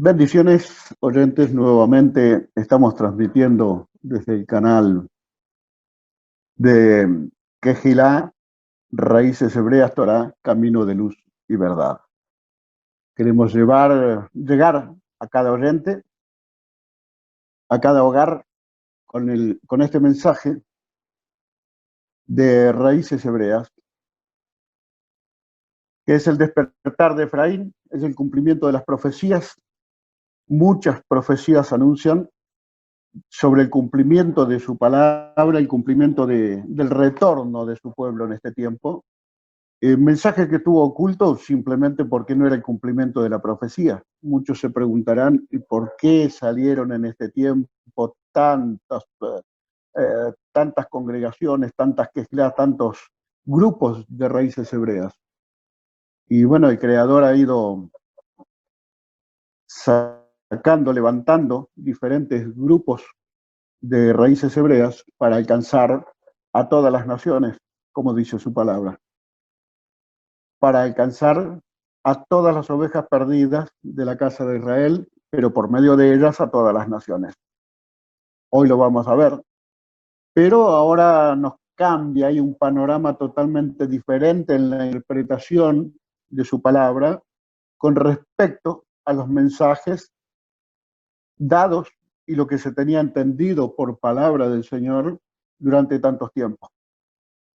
Bendiciones, oyentes, nuevamente estamos transmitiendo desde el canal de Quejilá, Raíces Hebreas Torá, Camino de Luz y Verdad. Queremos llegar a cada oyente, a cada hogar, con este mensaje de Raíces Hebreas, que es el despertar de Efraín, es el cumplimiento de las profecías. Muchas profecías anuncian sobre el cumplimiento de su palabra, el cumplimiento del retorno de su pueblo en este tiempo. Mensaje que estuvo oculto simplemente porque no era el cumplimiento de la profecía. Muchos se preguntarán, ¿y por qué salieron en este tiempo tantas congregaciones, tantos grupos de raíces hebreas? Y bueno, el Creador ha ido levantando diferentes grupos de raíces hebreas para alcanzar a todas las naciones, como dice su palabra, para alcanzar a todas las ovejas perdidas de la casa de Israel, pero por medio de ellas a todas las naciones. Hoy lo vamos a ver, pero ahora nos cambia, hay un panorama totalmente diferente en la interpretación de su palabra con respecto a los mensajes dados y lo que se tenía entendido por palabra del Señor durante tantos tiempos.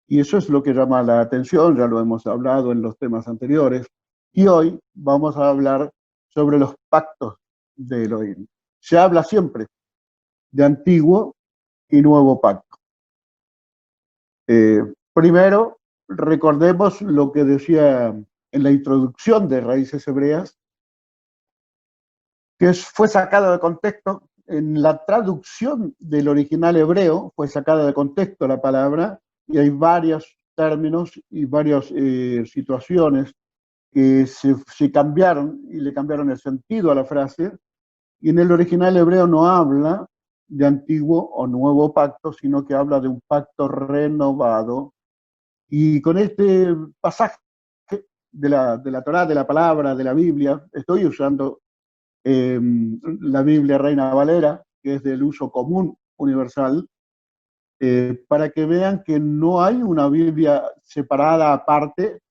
Y eso es lo que llama la atención, ya lo hemos hablado en los temas anteriores, y hoy vamos a hablar sobre los pactos de Elohim. Se habla siempre de antiguo y nuevo pacto. Primero, recordemos lo que decía en la introducción de Raíces Hebreas, que fue sacado de contexto. En la traducción del original hebreo fue sacada de contexto la palabra y hay varios términos y varias situaciones que se cambiaron y le cambiaron el sentido a la frase. Y en el original hebreo no habla de antiguo o nuevo pacto, sino que habla de un pacto renovado. Y con este pasaje de la Torá, de la palabra, de la Biblia, estoy usando la Biblia Reina Valera, que es del uso común universal, para que vean que no hay una Biblia separada aparte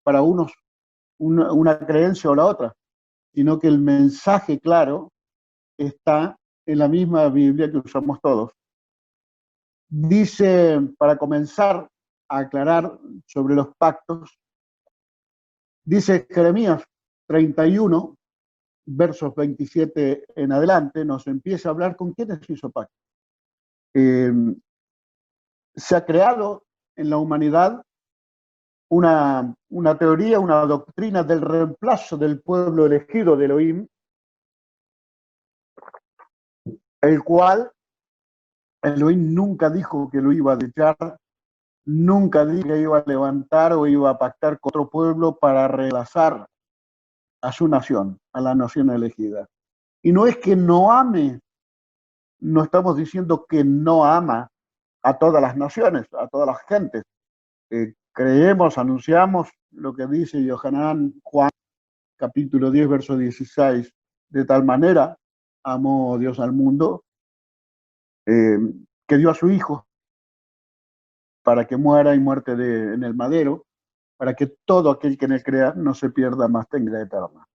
para una creencia o la otra, sino que el mensaje claro está en la misma Biblia que usamos todos. Dice, para comenzar a aclarar sobre los pactos, dice Jeremías 31, versos 27 en adelante, nos empieza a hablar con quiénes hizo pacto. Se ha creado en la humanidad una teoría, una doctrina del reemplazo del pueblo elegido de Elohim, el cual Elohim nunca dijo que lo iba a dejar, nunca dijo que iba a levantar o iba a pactar con otro pueblo para reemplazar a su nación, a la nación elegida. Y no es que no ame, no estamos diciendo que no ama a todas las naciones, a todas las gentes. Creemos, anunciamos lo que dice Yohanan Juan, capítulo 10, verso 16, de tal manera amó Dios al mundo, que dio a su Hijo para que muera y muerte en el madero, para que todo aquel que en él crea no se pierda, más tenga vida eterna.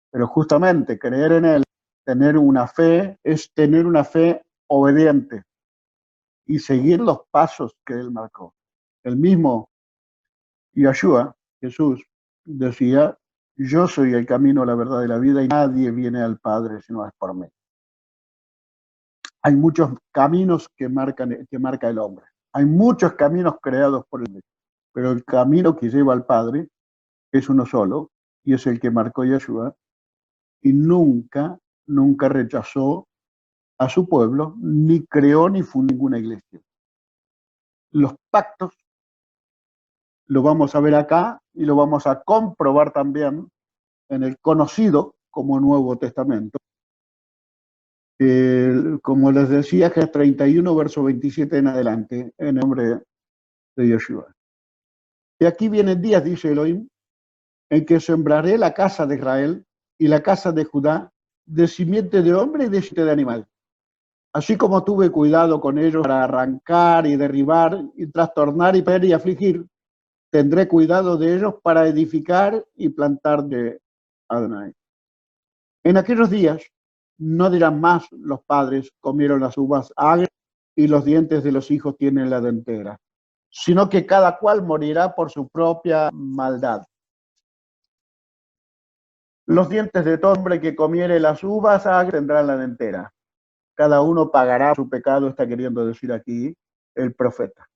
Pero justamente creer en él, tener una fe, es tener una fe obediente y seguir los pasos que él marcó. El mismo Yeshua, Jesús, decía, yo soy el camino, la verdad y la vida, y nadie viene al Padre si no es por mí. Hay muchos caminos que marca el hombre. Hay muchos caminos creados por el hombre, pero el camino que lleva al Padre es uno solo, y es el que marcó Yeshua, y nunca rechazó a su pueblo, ni creó ni fundó ninguna iglesia. Los pactos lo vamos a ver acá y lo vamos a comprobar también en el conocido como Nuevo Testamento. Como les decía, que es 31, verso 27 en adelante, en nombre de Yeshua. Y aquí vienen días, dice Elohim, en que sembraré la casa de Israel y la casa de Judá de simiente de hombre y de simiente de animal. Así como tuve cuidado con ellos para arrancar y derribar y trastornar y perder y afligir, tendré cuidado de ellos para edificar y plantar de Adonai. En aquellos días no dirán más los padres comieron las uvas agrias y los dientes de los hijos tienen la dentera, sino que cada cual morirá por su propia maldad. Los dientes de todo hombre que comiere las uvas agrias tendrán la dentera. Cada uno pagará su pecado, está queriendo decir aquí el profeta.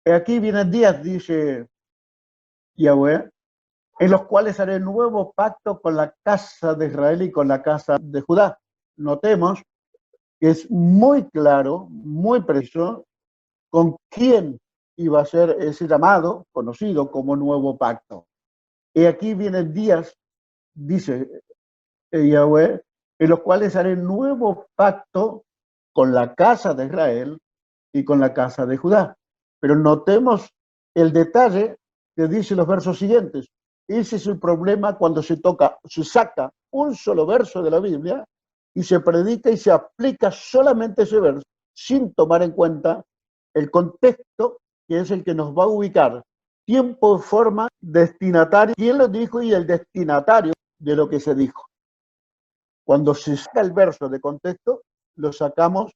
Aquí vienen días, dice Yahweh, en los cuales haré nuevo pacto con la casa de Israel y con la casa de Judá. Notemos que es muy claro, muy preciso, con quién iba a ser ese llamado, conocido como nuevo pacto. Y aquí vienen días, dice Yahweh, en los cuales haré nuevo pacto con la casa de Israel y con la casa de Judá. Pero notemos el detalle que dice los versos siguientes. Ese es el problema cuando se saca un solo verso de la Biblia y se predica y se aplica solamente ese verso, sin tomar en cuenta el contexto, que es el que nos va a ubicar tiempo, forma, destinatario, quién lo dijo y el destinatario de lo que se dijo. Cuando se saca el verso de contexto, lo sacamos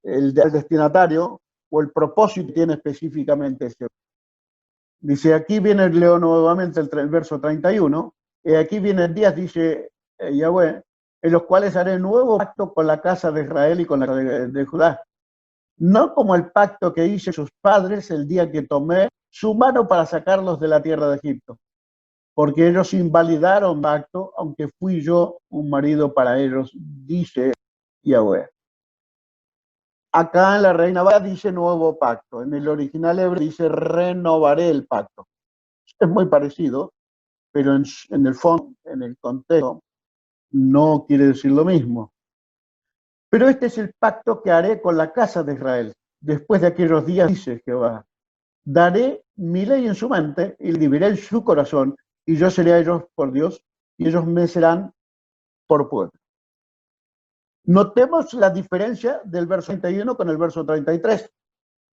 el destinatario o el propósito que tiene específicamente ese. Dice, aquí viene, leo nuevamente el verso 31, y aquí vienen días, dice Yahweh, en los cuales haré nuevo pacto con la casa de Israel y con la de Judá. No como el pacto que hice sus padres el día que tomé su mano para sacarlos de la tierra de Egipto, porque ellos invalidaron el pacto, aunque fui yo un marido para ellos, dice Yahweh. Acá en la Reina Valera dice nuevo pacto, en el original hebreo dice renovaré el pacto. Es muy parecido, pero en el fondo, en el contexto, no quiere decir lo mismo. Pero este es el pacto que haré con la casa de Israel. Después de aquellos días, dice Jehová, daré mi ley en su mente y viviré en su corazón, y yo seré a ellos por Dios, y ellos me serán por pueblo. Notemos la diferencia del verso 31 con el verso 33.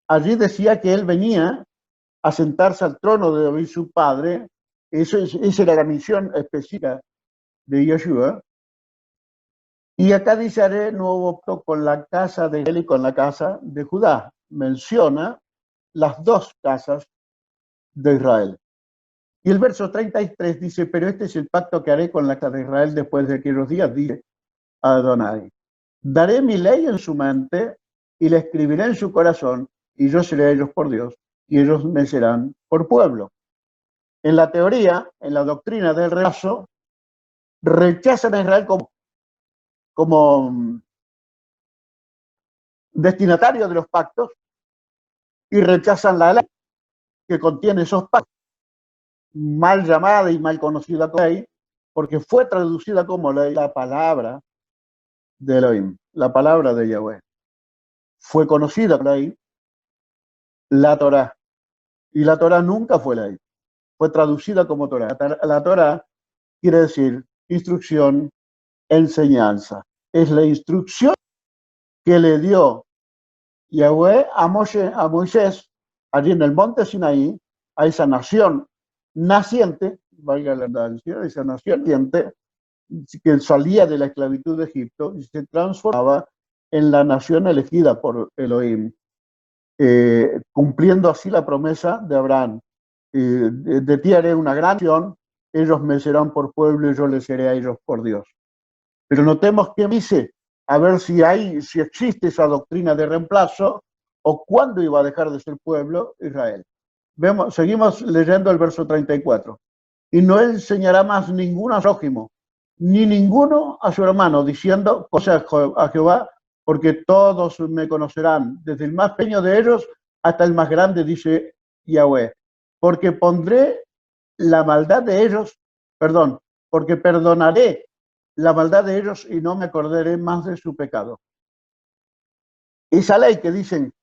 Allí decía que él venía a sentarse al trono de David su padre. Esa era la misión específica de Yeshua. Y acá dice, haré nuevo pacto con la casa de Israel y con la casa de Judá. Menciona las dos casas de Israel. Y el verso 33 dice, pero este es el pacto que haré con la casa de Israel después de aquellos días, dice Adonai. Daré mi ley en su mente y la escribiré en su corazón, y yo seré a ellos por Dios, y ellos me serán por pueblo. En la teoría, en la doctrina del rechazo, rechazan a Israel como destinatario de los pactos y rechazan la ley que contiene esos pactos, mal llamada y mal conocida como ley, porque fue traducida como ley la palabra de Elohim, la palabra de Yahweh. Fue conocida como ley la Torá, y la Torá nunca fue ley, fue traducida como Torá. La Torá quiere decir instrucción, enseñanza. Es la instrucción que le dio Yahweh a Moisés, allí en el monte Sinaí, a esa nación naciente, valga la redundancia, esa nación naciente, que salía de la esclavitud de Egipto y se transformaba en la nación elegida por Elohim, cumpliendo así la promesa de Abraham. De ti haré una gran nación, ellos me serán por pueblo y yo les seré a ellos por Dios. Pero notemos que dice, a ver si existe esa doctrina de reemplazo o cuándo iba a dejar de ser pueblo Israel. Seguimos leyendo el verso 34. Y no enseñará más ninguno a su prójimo, ni ninguno a su hermano, diciendo cosas a Jehová, porque todos me conocerán, desde el más pequeño de ellos hasta el más grande, dice Yahweh. Porque pondré la maldad de ellos, porque perdonaré la maldad de ellos y no me acordaré más de su pecado. Esa ley que dicen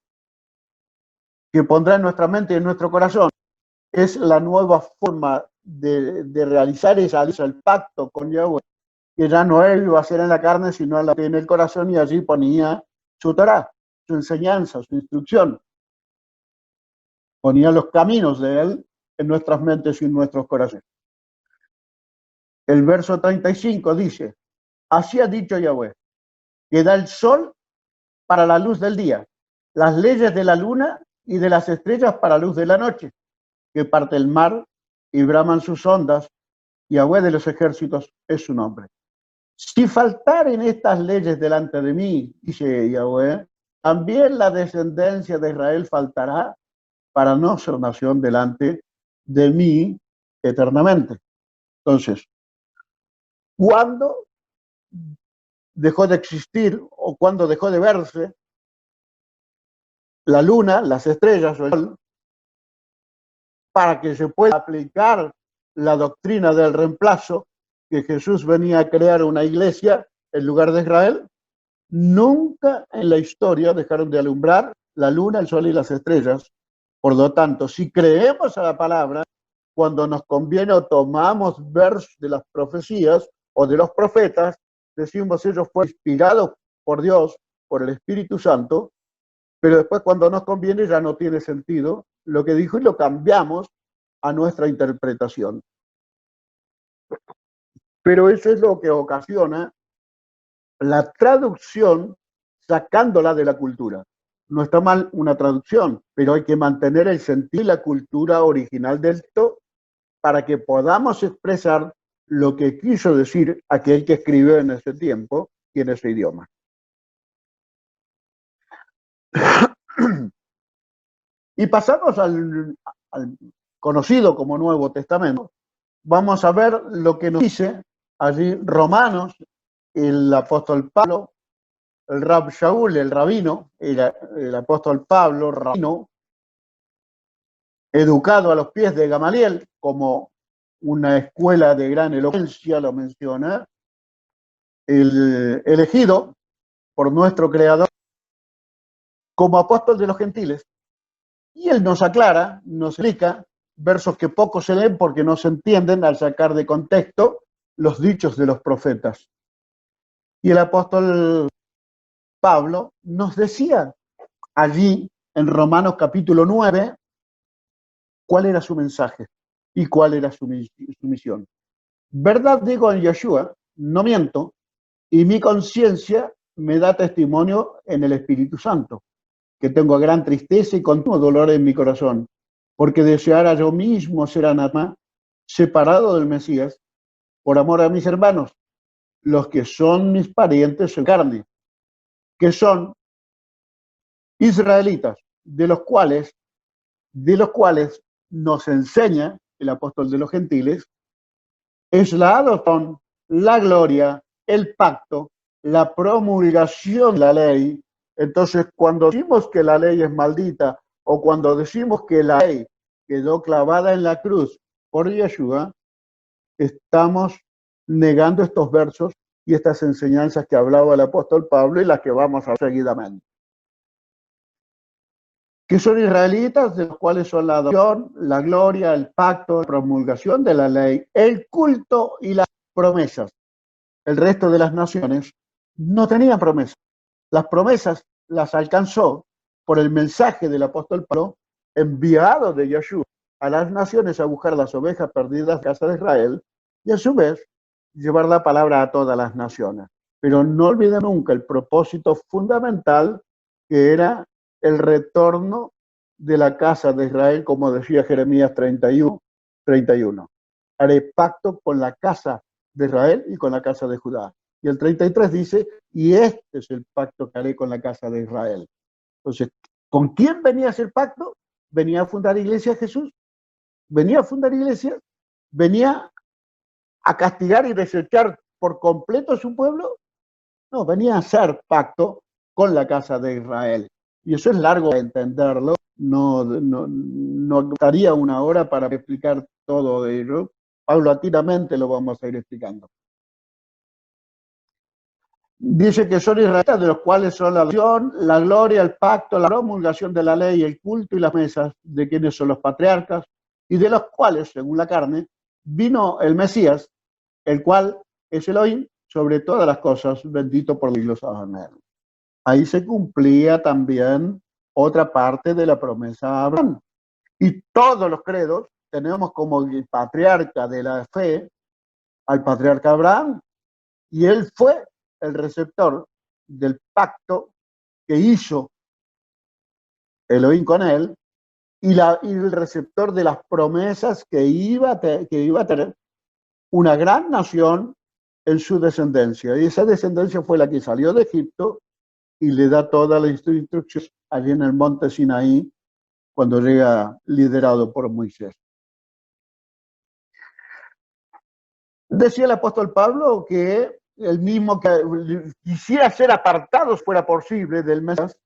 que pondrá en nuestra mente y en nuestro corazón es la nueva forma de realizar el pacto con Yahweh, que ya no iba a ser en la carne, sino en el corazón, y allí ponía su Torá, su enseñanza, su instrucción. Ponía los caminos de él en nuestras mentes y en nuestros corazones. El verso 35 dice, así ha dicho Yahweh, que da el sol para la luz del día, las leyes de la luna y de las estrellas para la luz de la noche, que parte el mar y braman sus ondas, Yahweh de los ejércitos es su nombre. Si faltaren estas leyes delante de mí, dice Yahweh, también la descendencia de Israel faltará para no ser nación delante de mí eternamente. Entonces, ¿cuándo dejó de existir o cuándo dejó de verse la luna, las estrellas o el sol, para que se pueda aplicar la doctrina del reemplazo, que Jesús venía a crear una iglesia en lugar de Israel? Nunca en la historia dejaron de alumbrar la luna, el sol y las estrellas. Por lo tanto, si creemos a la palabra, cuando nos conviene o tomamos versos de las profecías o de los profetas, decimos ellos fueron inspirados por Dios, por el Espíritu Santo, pero después cuando nos conviene ya no tiene sentido lo que dijo y lo cambiamos a nuestra interpretación. Pero eso es lo que ocasiona la traducción sacándola de la cultura. No está mal una traducción, pero hay que mantener el sentido y la cultura original del texto para que podamos expresar lo que quiso decir aquel que escribió en ese tiempo y en ese idioma. Y pasamos al conocido como Nuevo Testamento. Vamos a ver lo que nos dice allí Romanos, el apóstol Pablo, el Rab Shaul, el rabino, el apóstol Pablo, rabino, educado a los pies de Gamaliel, como una escuela de gran elocuencia, lo menciona, el elegido por nuestro Creador como apóstol de los gentiles. Y él nos aclara, nos explica versos que poco se leen porque no se entienden al sacar de contexto los dichos de los profetas. Y el apóstol Pablo nos decía allí en Romanos capítulo 9 cuál era su mensaje y cuál era su misión. Verdad digo en Yeshua, no miento, y mi conciencia me da testimonio en el Espíritu Santo, que tengo gran tristeza y continuo dolor en mi corazón, porque deseara yo mismo ser anatema, separado del Mesías, por amor a mis hermanos, los que son mis parientes en carne, que son israelitas, de los cuales nos enseña el apóstol de los gentiles, es la adopción, la gloria, el pacto, la promulgación de la ley. Entonces, cuando decimos que la ley es maldita o cuando decimos que la ley quedó clavada en la cruz por Yeshua, estamos negando estos versos y estas enseñanzas que hablaba el apóstol Pablo y las que vamos a ver seguidamente. Que son israelitas, de los cuales son la adopción, la gloria, el pacto, la promulgación de la ley, el culto y las promesas. El resto de las naciones no tenían promesas. Las promesas las alcanzó por el mensaje del apóstol Pablo, enviado de Yeshua a las naciones a buscar las ovejas perdidas de casa de Israel y a su vez llevar la palabra a todas las naciones. Pero no olviden nunca el propósito fundamental que era el retorno de la casa de Israel, como decía Jeremías 31. Haré pacto con la casa de Israel y con la casa de Judá. Y el 33 dice, y este es el pacto que haré con la casa de Israel. Entonces, ¿con quién venía a hacer pacto? ¿Venía a fundar iglesia Jesús? ¿Venía a fundar iglesia? ¿Venía a castigar y desechar por completo a su pueblo? No, venía a hacer pacto con la casa de Israel. Y eso es largo de entenderlo. No daría una hora para explicar todo ello. Paulatinamente lo vamos a ir explicando. Dice que son israelitas, de los cuales son la adopción, la gloria, el pacto, la promulgación de la ley, el culto y las mesas, de quienes son los patriarcas, y de los cuales, según la carne, vino el Mesías, el cual es Elohim, sobre todas las cosas, bendito por los siglos. Amén. Ahí se cumplía también otra parte de la promesa a Abraham. Y todos los credos tenemos como el patriarca de la fe al patriarca Abraham, y él fue el receptor del pacto que hizo Elohim con él, y el receptor de las promesas que iba a tener una gran nación en su descendencia. Y esa descendencia fue la que salió de Egipto y le da todas las instrucciones allí en el monte Sinaí, cuando llega liderado por Moisés. Decía el apóstol Pablo que el mismo que quisiera ser apartado fuera posible del Mesías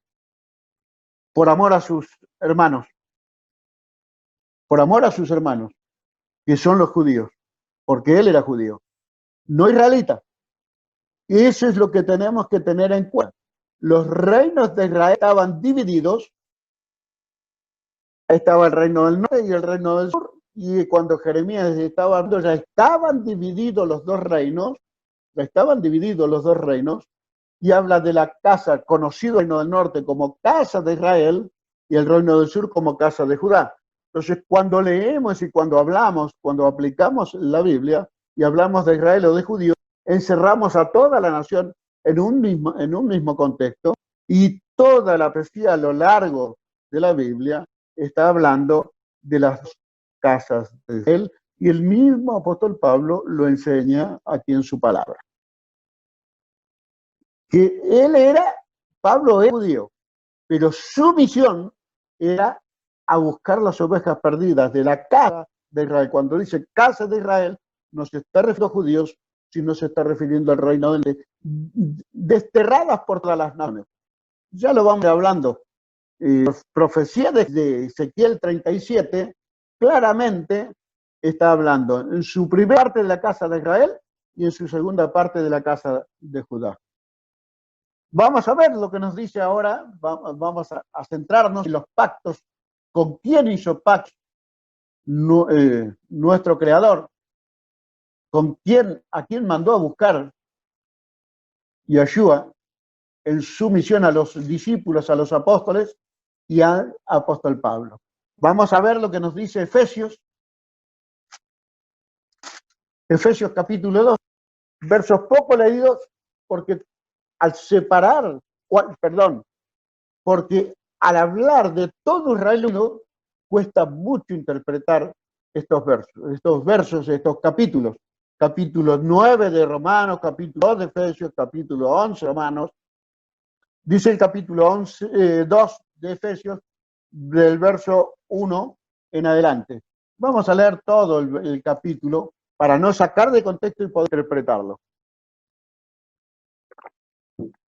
por amor a sus hermanos, que son los judíos, porque él era judío, no israelita. Y eso es lo que tenemos que tener en cuenta. Los reinos de Israel estaban divididos. Estaba el reino del norte y el reino del sur, y cuando Jeremías estaba hablando, ya estaban divididos los dos reinos, y habla de la casa, conocido el reino del norte como casa de Israel, y el reino del sur como casa de Judá. Entonces, cuando leemos y cuando hablamos, cuando aplicamos la Biblia, y hablamos de Israel o de judíos, encerramos a toda la nación en un mismo contexto, y toda la profecía a lo largo de la Biblia está hablando de las casas de Israel, y el mismo apóstol Pablo lo enseña aquí en su palabra. Que Pablo era judío, pero su misión era a buscar las ovejas perdidas de la casa de Israel. Cuando dice casa de Israel, no se está refiriendo a judíos, sino se está refiriendo al reino desterradas por todas las naciones. Ya lo vamos hablando. Profecía de Ezequiel 37 claramente está hablando en su primera parte de la casa de Israel y en su segunda parte de la casa de Judá. Vamos a ver lo que nos dice ahora. Vamos a centrarnos en los pactos. ¿Con quién hizo pacto nuestro Creador? ¿A quién mandó a buscar Yeshua en su misión a los discípulos, a los apóstoles y al apóstol Pablo? Vamos a ver lo que nos dice Efesios capítulo 2, versos poco leídos, porque porque al hablar de todo Israel cuesta mucho interpretar estos versos, estos capítulos. Capítulo 9 de Romanos, capítulo 2 de Efesios, capítulo 11 de Romanos. Dice el capítulo 2 de Efesios, del verso 1 en adelante. Vamos a leer todo el capítulo para no sacar de contexto y poder interpretarlo.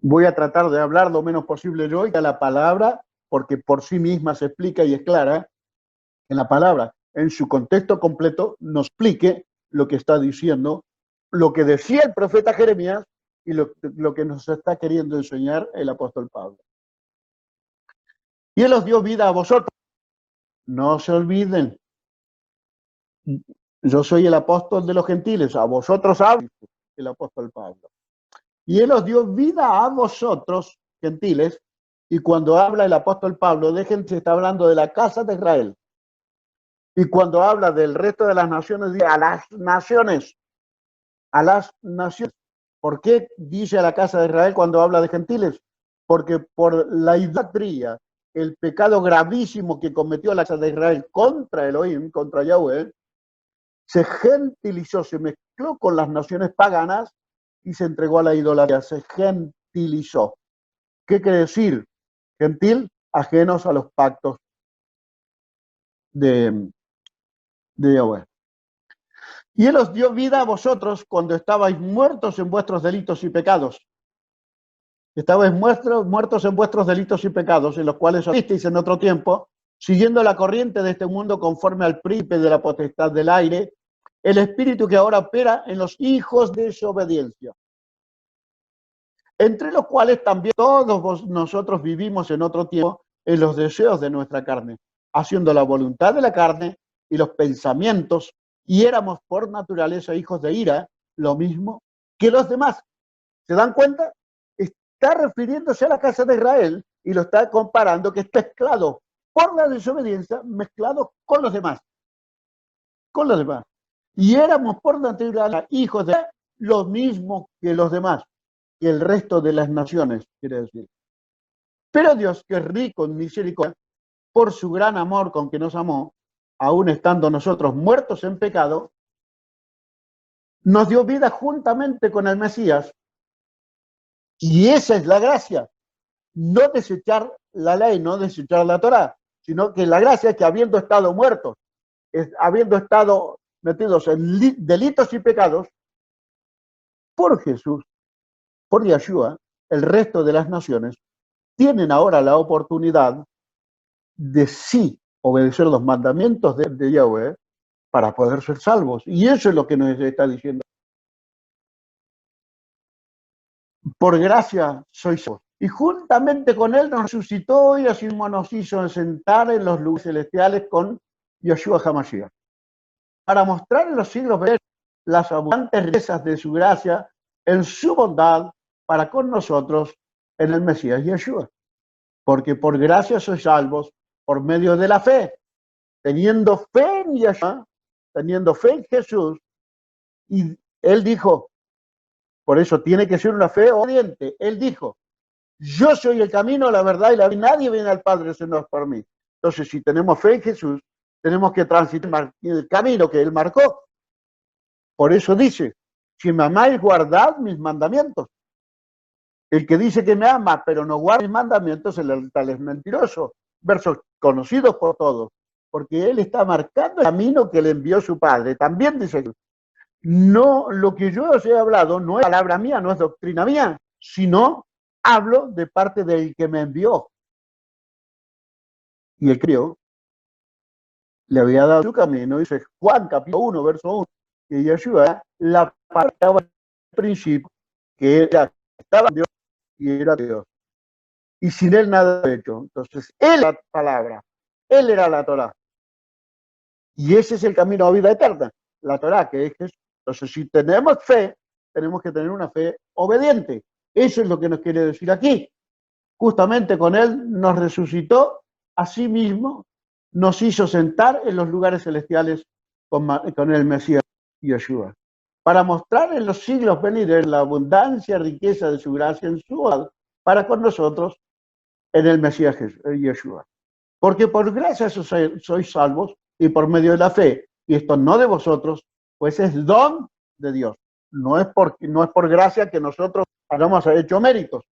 Voy a tratar de hablar lo menos posible yo y a la palabra, porque por sí misma se explica y es clara, en la palabra, en su contexto completo, nos explique lo que está diciendo, lo que decía el profeta Jeremías y lo que nos está queriendo enseñar el apóstol Pablo. Y él os dio vida a vosotros. No se olviden. Yo soy el apóstol de los gentiles, a vosotros hablo, el apóstol Pablo. Y él os dio vida a vosotros, gentiles, y cuando habla el apóstol Pablo, se está hablando de la casa de Israel. Y cuando habla del resto de las naciones, dice a las naciones. ¿Por qué dice a la casa de Israel cuando habla de gentiles? Porque por la idolatría, el pecado gravísimo que cometió la casa de Israel contra Elohim, contra Yahweh, se gentilizó, se mezcló con las naciones paganas y se entregó a la idolatría, se gentilizó. ¿Qué quiere decir? Gentil, ajenos a los pactos de Yahweh. Y él os dio vida a vosotros cuando estabais muertos en vuestros delitos y pecados. Estabais muertos en vuestros delitos y pecados, en los cuales os visteis en otro tiempo, siguiendo la corriente de este mundo conforme al príncipe de la potestad del aire, el espíritu que ahora opera en los hijos de desobediencia, entre los cuales también todos nosotros vivimos en otro tiempo en los deseos de nuestra carne, haciendo la voluntad de la carne y los pensamientos, y éramos por naturaleza hijos de ira, lo mismo que los demás. ¿Se dan cuenta? Está refiriéndose a la casa de Israel y lo está comparando que está mezclado por la desobediencia, mezclado con los demás. Con los demás. Y éramos por naturaleza hijos de lo mismo que los demás, que el resto de las naciones, quiere decir. Pero Dios, que es rico en misericordia, por su gran amor con que nos amó, aún estando nosotros muertos en pecado, nos dio vida juntamente con el Mesías. Y esa es la gracia. No desechar la ley, no desechar la Torá, sino que la gracia es que habiendo estado muertos, habiendo estado metidos en delitos y pecados, por Jesús, por Yeshua, el resto de las naciones tienen ahora la oportunidad de sí obedecer los mandamientos de Yahweh para poder ser salvos. Y eso es lo que nos está diciendo. Por gracia sois salvos. Y juntamente con él nos resucitó y así nos hizo sentar en los lugares celestiales con Yeshua HaMashiach, para mostrar en los siglos venideros las abundantes riquezas de su gracia en su bondad para con nosotros en el Mesías Yeshua. Porque por gracia sois salvos por medio de la fe, teniendo fe en Yeshua, teniendo fe en Jesús. Y él dijo, por eso tiene que ser una fe obediente. Él dijo, yo soy el camino, la verdad y la vida. Nadie viene al Padre si no es por mí. Entonces, si tenemos fe en Jesús, tenemos que transitar el camino que Él marcó. Por eso dice, si me amáis, guardad mis mandamientos. El que dice que me ama, pero no guarda mis mandamientos, el tal es mentiroso. Versos conocidos por todos. Porque Él está marcando el camino que le envió su Padre. También dice, no, lo que yo os he hablado no es palabra mía, no es doctrina mía, sino hablo de parte del que me envió. Y el crió le había dado su camino, dice Juan capítulo 1, verso 1, que Yeshua, la palabra del principio, que era, estaba Dios y era Dios. Y sin él nada hecho. Entonces, él era la palabra, él era la Torá. Y ese es el camino a vida eterna, la Torá, que es Jesús. Entonces, si tenemos fe, tenemos que tener una fe obediente. Eso es lo que nos quiere decir aquí. Justamente con él nos resucitó, a sí mismo nos hizo sentar en los lugares celestiales con el Mesías Yeshua, para mostrar en los siglos venideros la abundancia y riqueza de su gracia en su bondad para con nosotros en el Mesías Yeshua. Porque por gracia sois salvos y por medio de la fe, y esto no de vosotros, pues es don de Dios. No es por gracia que nosotros hayamos hecho méritos,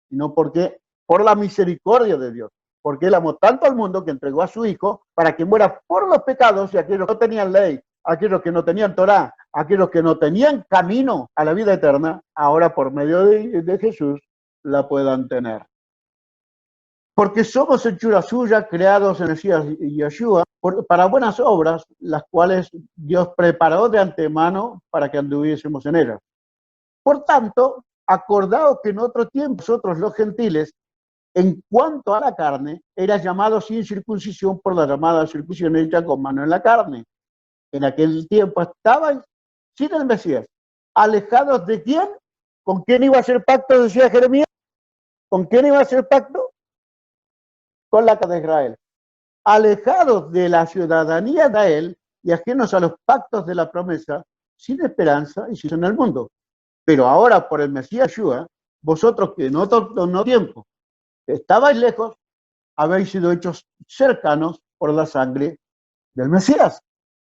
sino porque por la misericordia de Dios. Porque Él amó tanto al mundo que entregó a su Hijo para que muera por los pecados y aquellos que no tenían ley, aquellos que no tenían Torá, aquellos que no tenían camino a la vida eterna, ahora por medio de Jesús la puedan tener. Porque somos hechura suya, creados en el Mesías y Yeshua, para buenas obras, las cuales Dios preparó de antemano para que anduviésemos en ellas. Por tanto, acordaos que en otro tiempo nosotros los gentiles, en cuanto a la carne, era llamado sin circuncisión por la llamada circuncisión hecha con mano en la carne. En aquel tiempo estaban sin el Mesías, alejados de quién, con quién iba a hacer pacto, decía Jeremías, con quién iba a hacer pacto, con la casa de Israel, alejados de la ciudadanía de Israel y ajenos a los pactos de la promesa, sin esperanza y sin en el mundo. Pero ahora por el Mesías Yeshua, vosotros que en otro tiempo estabais lejos, habéis sido hechos cercanos por la sangre del Mesías.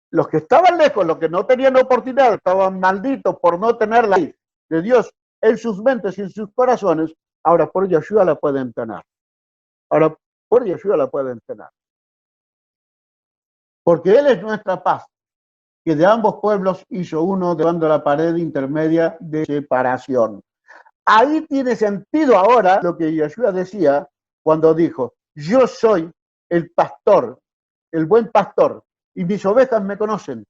Los que estaban lejos, los que no tenían oportunidad, estaban malditos por no tener la ley de Dios en sus mentes y en sus corazones, ahora por Yeshua la pueden tener. Ahora por Yeshua la pueden tener. Porque Él es nuestra paz, que de ambos pueblos hizo uno, derribando la pared intermedia de separación. Ahí tiene sentido ahora lo que Yeshua decía cuando dijo, yo soy el pastor, el buen pastor, y mis ovejas me conocen.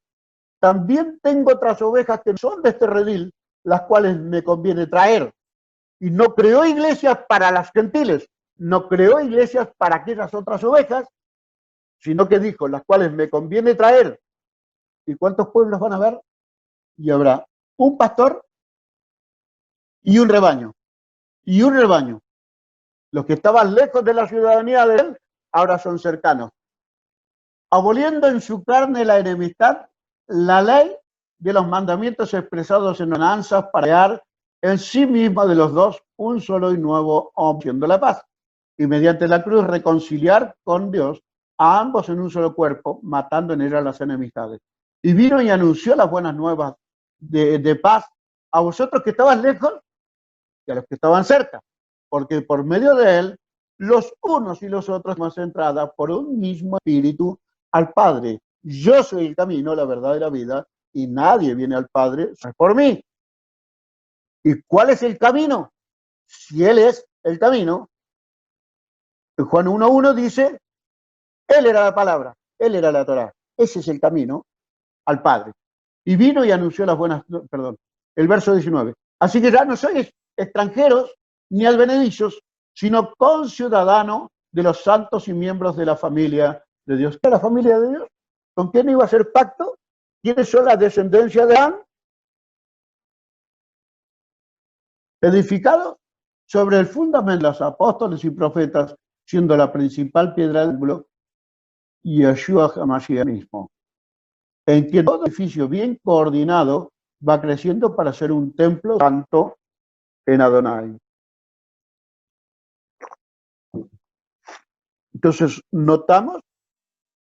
También tengo otras ovejas que son de este redil, las cuales me conviene traer. Y no creó iglesias para las gentiles, no creó iglesias para aquellas otras ovejas, sino que dijo, las cuales me conviene traer. ¿Y cuántos pueblos van a haber? Y habrá un pastor y un rebaño, y un rebaño. Los que estaban lejos de la ciudadanía de él, ahora son cercanos. Aboliendo en su carne la enemistad, la ley de los mandamientos expresados en ordenanzas para crear en sí misma de los dos un solo y nuevo hombre, siendo la paz. Y mediante la cruz reconciliar con Dios a ambos en un solo cuerpo, matando en ella las enemistades. Y vino y anunció las buenas nuevas de paz a vosotros que estaban lejos y a los que estaban cerca, porque por medio de él, los unos y los otros hemos entrada por un mismo espíritu al Padre. Yo soy el camino, la verdad y la vida, y nadie viene al Padre por mí. ¿Y cuál es el camino? Si él es el camino, Juan 1.1 dice, él era la palabra, él era la Torá. Ese es el camino al Padre. Y vino y anunció las buenas, perdón, el verso 19. Así que ya no sois extranjeros ni advenedizos, sino conciudadanos de los santos y miembros de la familia de Dios. ¿Qué es la familia de Dios? ¿Con quién iba a hacer pacto? ¿Quiénes son la descendencia de Adán? Edificados sobre el fundamento de los apóstoles y profetas, siendo la principal piedra del ángulo Yeshua HaMashiach mismo, en que todo edificio bien coordinado va creciendo para ser un templo santo en Adonai. Entonces, notamos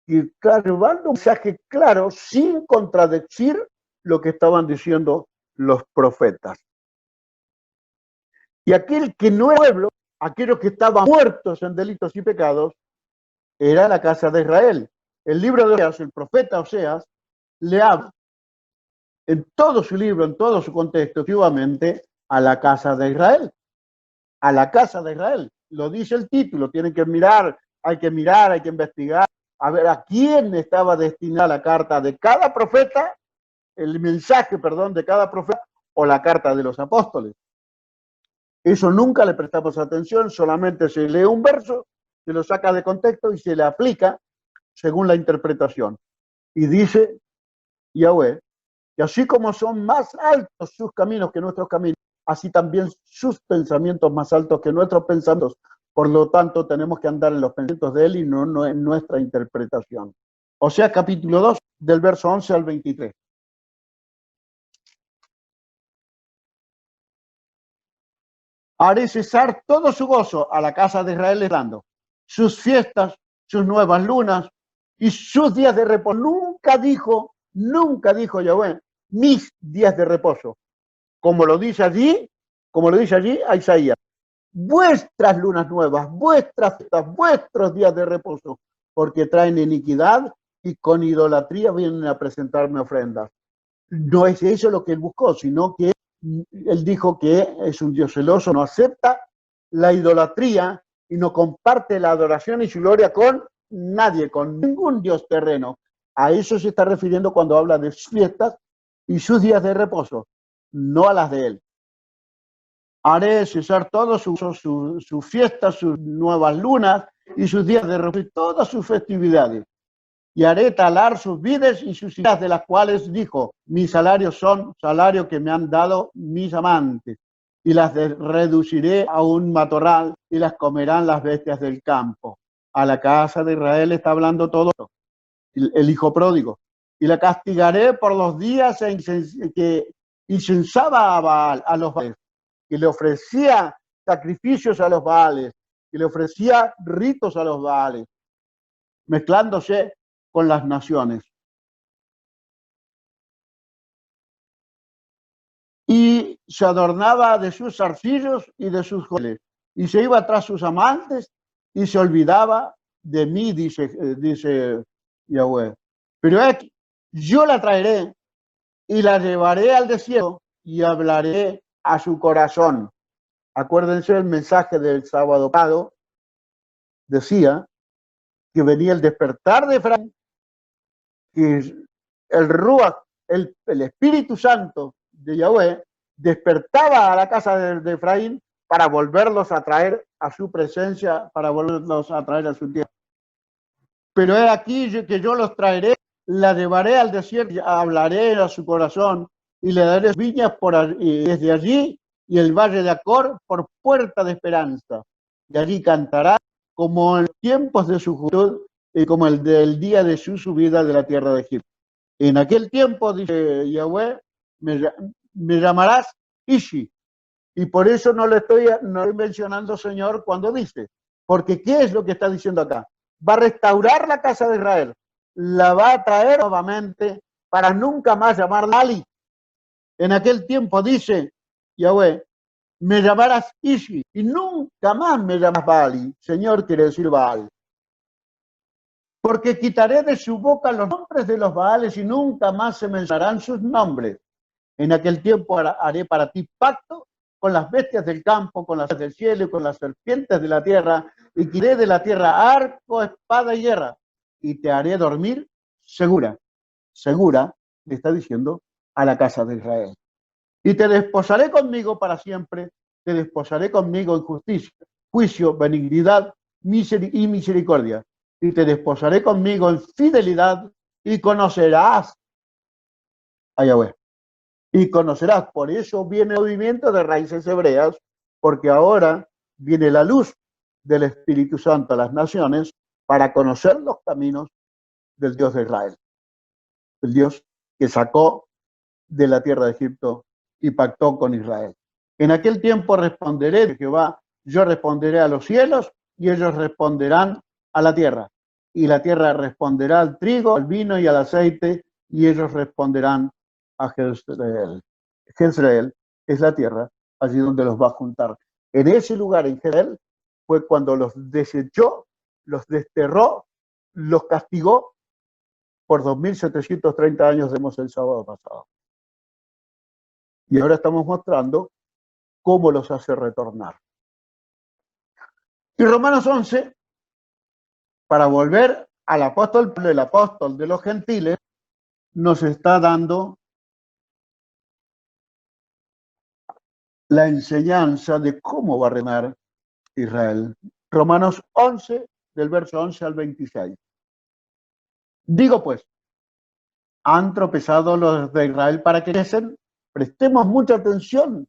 que llevando un mensaje claro, sin contradecir lo que estaban diciendo los profetas. Y aquel que no era pueblo, aquellos que estaban muertos en delitos y pecados, era la casa de Israel. El libro de Oseas, el profeta Oseas, le habla en todo su libro, en todo su contexto, activamente a la casa de Israel. A la casa de Israel. Lo dice el título, tienen que mirar, hay que investigar, a ver a quién estaba destinada la carta de cada profeta, el mensaje, perdón, de cada profeta, o la carta de los apóstoles. Eso nunca le prestamos atención, solamente se lee un verso, se lo saca de contexto y se le aplica según la interpretación. Y dice Yahweh, que así como son más altos sus caminos que nuestros caminos, así también sus pensamientos más altos que nuestros pensamientos. Por lo tanto, tenemos que andar en los pensamientos de él y no en nuestra interpretación. O sea, capítulo 2, del verso 11 al 23. Haré cesar todo su gozo a la casa de Israel dando sus fiestas, sus nuevas lunas y sus días de reposo. Nunca dijo Yahweh, mis días de reposo. Como lo dice allí a Isaías. Vuestras lunas nuevas, vuestras fiestas, vuestros días de reposo, porque traen iniquidad y con idolatría vienen a presentarme ofrendas. No es eso lo que él buscó, sino que él dijo que es un Dios celoso, no acepta la idolatría y no comparte la adoración y su gloria con nadie, con ningún Dios terreno. A eso se está refiriendo cuando habla de sus fiestas y sus días de reposo, no a las de él. Haré cesar todas sus fiestas, sus nuevas lunas y sus días de reposo, todas sus festividades. Y haré talar sus vides y sus hijas, de las cuales dijo, mis salarios son salarios que me han dado mis amantes, y las reduciré a un matorral y las comerán las bestias del campo. A la casa de Israel está hablando todo esto, el hijo pródigo. Y la castigaré por los días en que incensaba a Baal, a los Baales, que le ofrecía sacrificios a los Baales, que le ofrecía ritos a los Baales, mezclándose con las naciones. Y se adornaba de sus zarcillos y de sus joyas, y se iba tras sus amantes y se olvidaba de mí, dice Yahweh. Pero aquí, yo la traeré y la llevaré al desierto y hablaré a su corazón. Acuérdense el mensaje del sábado pasado, decía que venía el despertar de Efraín, que el Ruach, el Espíritu Santo de Yahweh, despertaba a la casa de Efraín para volverlos a traer a su presencia, para volverlos a traer a su tierra. Pero es aquí que yo los traeré, la llevaré al desierto, hablaré a su corazón y le daré viñas y desde allí y el valle de Acor por puerta de esperanza. Y allí cantará como en tiempos de su juventud y como el del día de su subida de la tierra de Egipto. En aquel tiempo, dice Yahweh, me llamarás Ishi. Y por eso no estoy mencionando, Señor, cuando dice. Porque ¿qué es lo que está diciendo acá? Va a restaurar la casa de Israel. La va a traer nuevamente para nunca más llamarla Ali. En aquel tiempo dice Yahweh, me llamarás Ishi y nunca más me llamas Baali. Señor quiere decir Baal. Porque quitaré de su boca los nombres de los Baales y nunca más se mencionarán sus nombres. En aquel tiempo haré para ti pacto con las bestias del campo, con las del cielo y con las serpientes de la tierra, y quitaré de la tierra arco, espada y guerra, y te haré dormir segura. Segura, le está diciendo a la casa de Israel. Y te desposaré conmigo para siempre, te desposaré conmigo en justicia, juicio, benignidad y misericordia. Y te desposaré conmigo en fidelidad y conocerás a Yahweh. Y conocerás, por eso viene el movimiento de raíces hebreas, porque ahora viene la luz del Espíritu Santo a las naciones para conocer los caminos del Dios de Israel, el Dios que sacó de la tierra de Egipto y pactó con Israel. En aquel tiempo responderé de Jehová, yo responderé a los cielos y ellos responderán a la tierra. Y la tierra responderá al trigo, al vino y al aceite, y ellos responderán a Jezreel. Jezreel es la tierra allí donde los va a juntar. En ese lugar, en Jezreel, fue cuando los desechó, los desterró, los castigó por 2730 años, vemos el sábado pasado. Y ahora estamos mostrando cómo los hace retornar. Y Romanos 11, para volver al apóstol, el apóstol de los gentiles, nos está dando la enseñanza de cómo va a reinar Israel. Romanos 11, del verso 11 al 26. Digo pues, ¿han tropezado los de Israel para que crecen? Prestemos mucha atención,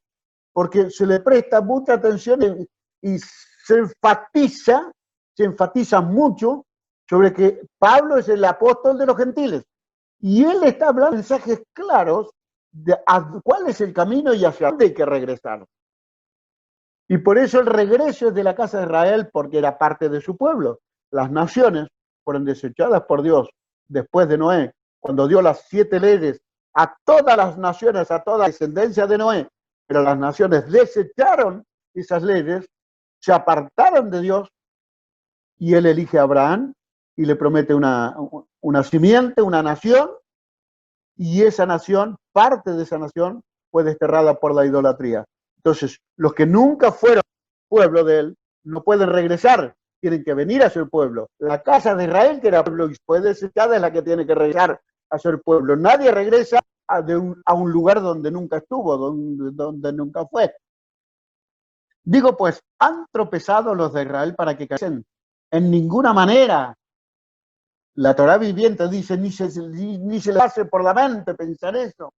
porque se le presta mucha atención y se enfatiza mucho sobre que Pablo es el apóstol de los gentiles. Y él está hablando de mensajes claros de cuál es el camino y hacia dónde hay que regresar. Y por eso el regreso es de la casa de Israel, porque era parte de su pueblo. Las naciones fueron desechadas por Dios después de Noé, cuando dio las 7 leyes a todas las naciones, a toda la descendencia de Noé. Pero las naciones desecharon esas leyes, se apartaron de Dios, y él elige a Abraham y le promete una simiente, una nación, y esa nación, parte de esa nación, fue desterrada por la idolatría. Entonces, los que nunca fueron pueblo de él, no pueden regresar, tienen que venir a ser pueblo. La casa de Israel, que era pueblo, y fue desechada, es la que tiene que regresar a ser pueblo. Nadie regresa a un lugar donde nunca estuvo, donde nunca fue. Digo pues, ¿han tropezado los de Israel para que caigan? En ninguna manera. La Torá viviente dice, ni se le hace por la mente pensar eso.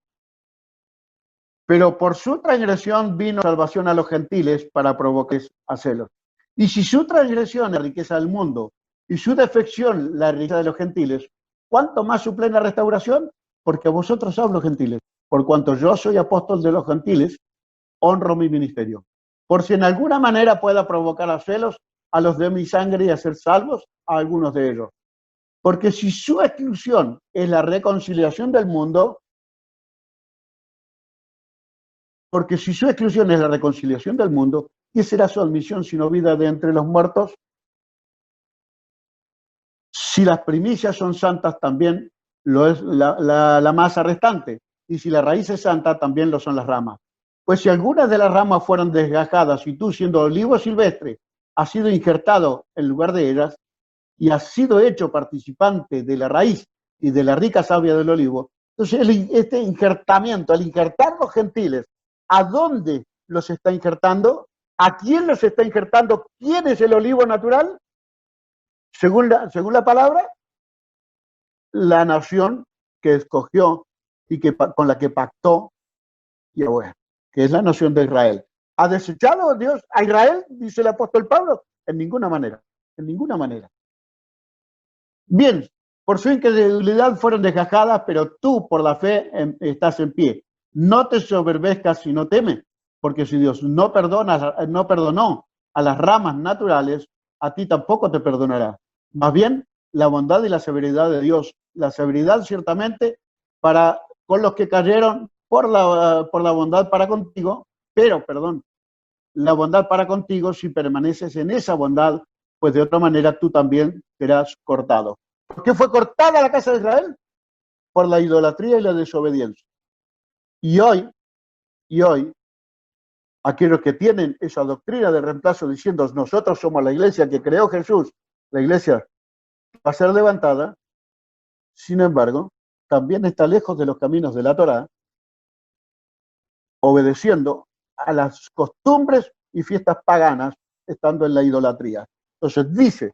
Pero por su transgresión vino salvación a los gentiles para provocar a celos. Y si su transgresión es la riqueza del mundo y su defección la riqueza de los gentiles, ¿cuánto más su plena restauración? Porque a vosotros hablo, gentiles, por cuanto yo soy apóstol de los gentiles, honro mi ministerio. Por si en alguna manera pueda provocar a celos a los de mi sangre y hacer salvos a algunos de ellos. Porque si su exclusión es la reconciliación del mundo, porque si su exclusión es la reconciliación del mundo, ¿qué será su admisión sino vida de entre los muertos? Si las primicias son santas, también lo es la masa restante. Y si la raíz es santa, también lo son las ramas. Pues si algunas de las ramas fueron desgajadas y tú, siendo olivo silvestre, has sido injertado en lugar de ellas y has sido hecho participante de la raíz y de la rica savia del olivo, entonces este injertamiento, al injertar los gentiles, ¿a dónde los está injertando? ¿A quién los está injertando? ¿Quién es el olivo natural? Según la palabra, la nación que escogió y con la que pactó Yahweh, que es la nación de Israel. ¿Ha desechado Dios a Israel? Dice el apóstol Pablo. En ninguna manera, en ninguna manera. Bien, por su incredulidad fueron desgajadas, pero tú por la fe estás en pie. No te soberbezcas y no temes, porque si Dios no perdonó a las ramas naturales, a ti tampoco te perdonará. Más bien, la bondad y la severidad de Dios, la severidad ciertamente para con los que cayeron por la bondad para contigo, pero, perdón, la bondad para contigo si permaneces en esa bondad, pues de otra manera tú también serás cortado. ¿Por qué fue cortada la casa de Israel? Por la idolatría y la desobediencia. Y hoy, aquellos que tienen esa doctrina de reemplazo diciendo nosotros somos la iglesia que creó Jesús, la iglesia va a ser levantada, sin embargo, también está lejos de los caminos de la Torá, obedeciendo a las costumbres y fiestas paganas, estando en la idolatría. Entonces dice,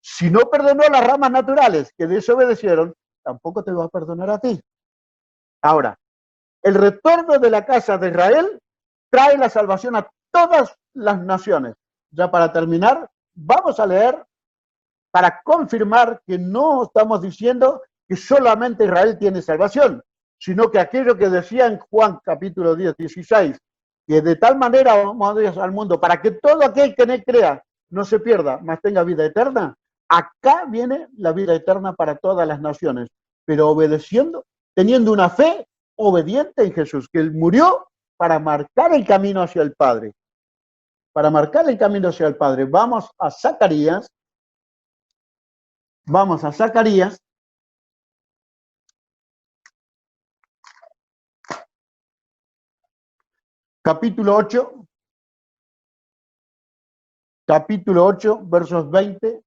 si no perdonó a las ramas naturales que desobedecieron, tampoco te va a perdonar a ti. Ahora, el retorno de la casa de Israel trae la salvación a todas las naciones. Ya para terminar, vamos a leer para confirmar que no estamos diciendo que solamente Israel tiene salvación, sino que aquello que decía en Juan capítulo 10, 16, que de tal manera vamos a Dios al mundo, para que todo aquel que en él crea no se pierda, mas tenga vida eterna. Acá viene la vida eterna para todas las naciones, pero obedeciendo, teniendo una fe obediente en Jesús, que él murió para marcar el camino hacia el Padre. Para marcar el camino hacia el Padre, vamos a Zacarías, capítulo 8, versos 20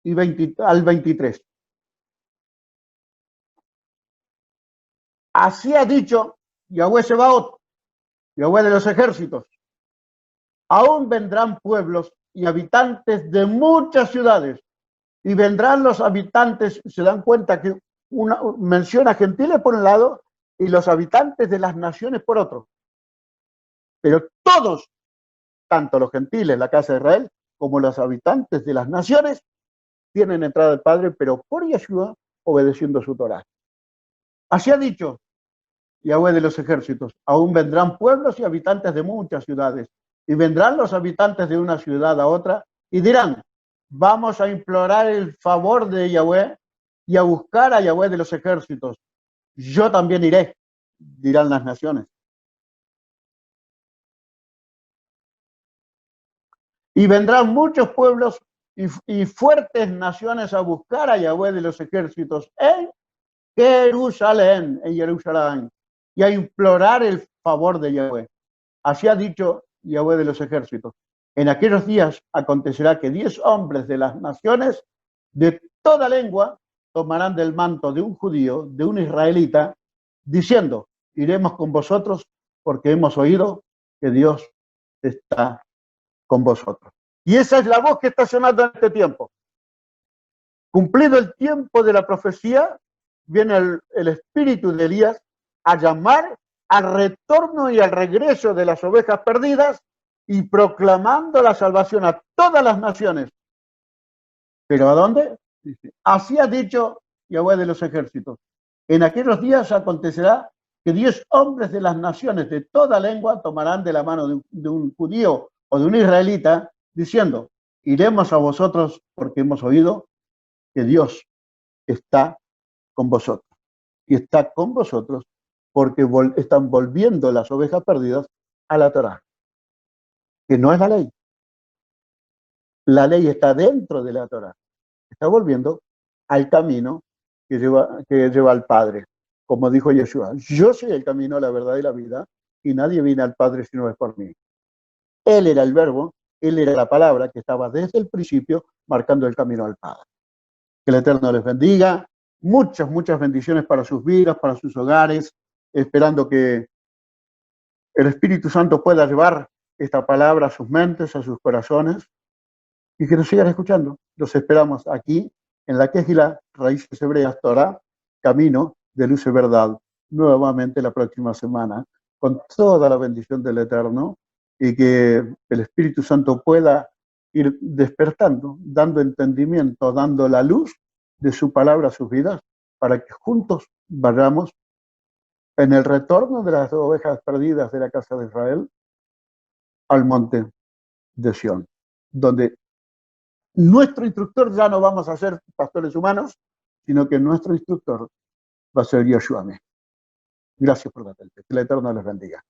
y 20 al 23. Así ha dicho Yahweh Sebaot, Yahweh de los ejércitos. Aún vendrán pueblos y habitantes de muchas ciudades, y vendrán los habitantes, se dan cuenta que menciona gentiles por un lado y los habitantes de las naciones por otro. Pero todos, tanto los gentiles, la casa de Israel, como los habitantes de las naciones, tienen entrada al Padre, pero por Yeshua, obedeciendo su Torah. Así ha dicho Yahweh de los ejércitos, aún vendrán pueblos y habitantes de muchas ciudades, y vendrán los habitantes de una ciudad a otra, y dirán, vamos a implorar el favor de Yahweh y a buscar a Yahweh de los ejércitos. Yo también iré, dirán las naciones. Y vendrán muchos pueblos y fuertes naciones a buscar a Yahweh de los ejércitos en Jerusalén, y a implorar el favor de Yahweh. Así ha dicho Yahweh de los ejércitos. En aquellos días acontecerá que 10 hombres de las naciones de toda lengua tomarán del manto de un judío, de un israelita, diciendo, iremos con vosotros porque hemos oído que Dios está con vosotros. Y esa es la voz que está sonando en este tiempo. Cumplido el tiempo de la profecía, viene el espíritu de Elías a llamar al retorno y al regreso de las ovejas perdidas y proclamando la salvación a todas las naciones. ¿Pero a dónde? Así ha dicho Yahweh de los ejércitos. En aquellos días acontecerá que 10 hombres de las naciones de toda lengua tomarán de la mano de un judío o de un israelita, diciendo, iremos a vosotros porque hemos oído que Dios está con vosotros. Y está con vosotros porque están volviendo las ovejas perdidas a la Torá, que no es la ley. La ley está dentro de la Torá. Está volviendo al camino que lleva al Padre. Como dijo Yeshua, yo soy el camino, la verdad y la vida, y nadie viene al Padre si no es por mí. Él era el verbo, él era la palabra que estaba desde el principio marcando el camino al Padre. Que el Eterno les bendiga. Muchas, muchas bendiciones para sus vidas, para sus hogares, esperando que el Espíritu Santo pueda llevar esta palabra a sus mentes, a sus corazones, y que nos sigan escuchando. Los esperamos aquí, en la Quejilá, Raíces Hebreas Torah, Camino de Luz y Verdad, nuevamente la próxima semana, con toda la bendición del Eterno, y que el Espíritu Santo pueda ir despertando, dando entendimiento, dando la luz de su palabra a sus vidas, para que juntos vayamos en el retorno de las ovejas perdidas de la casa de Israel al monte de Sión, donde nuestro instructor ya no vamos a ser pastores humanos, sino que nuestro instructor va a ser Yeshua. Gracias por la atención. Que el Eterno les bendiga.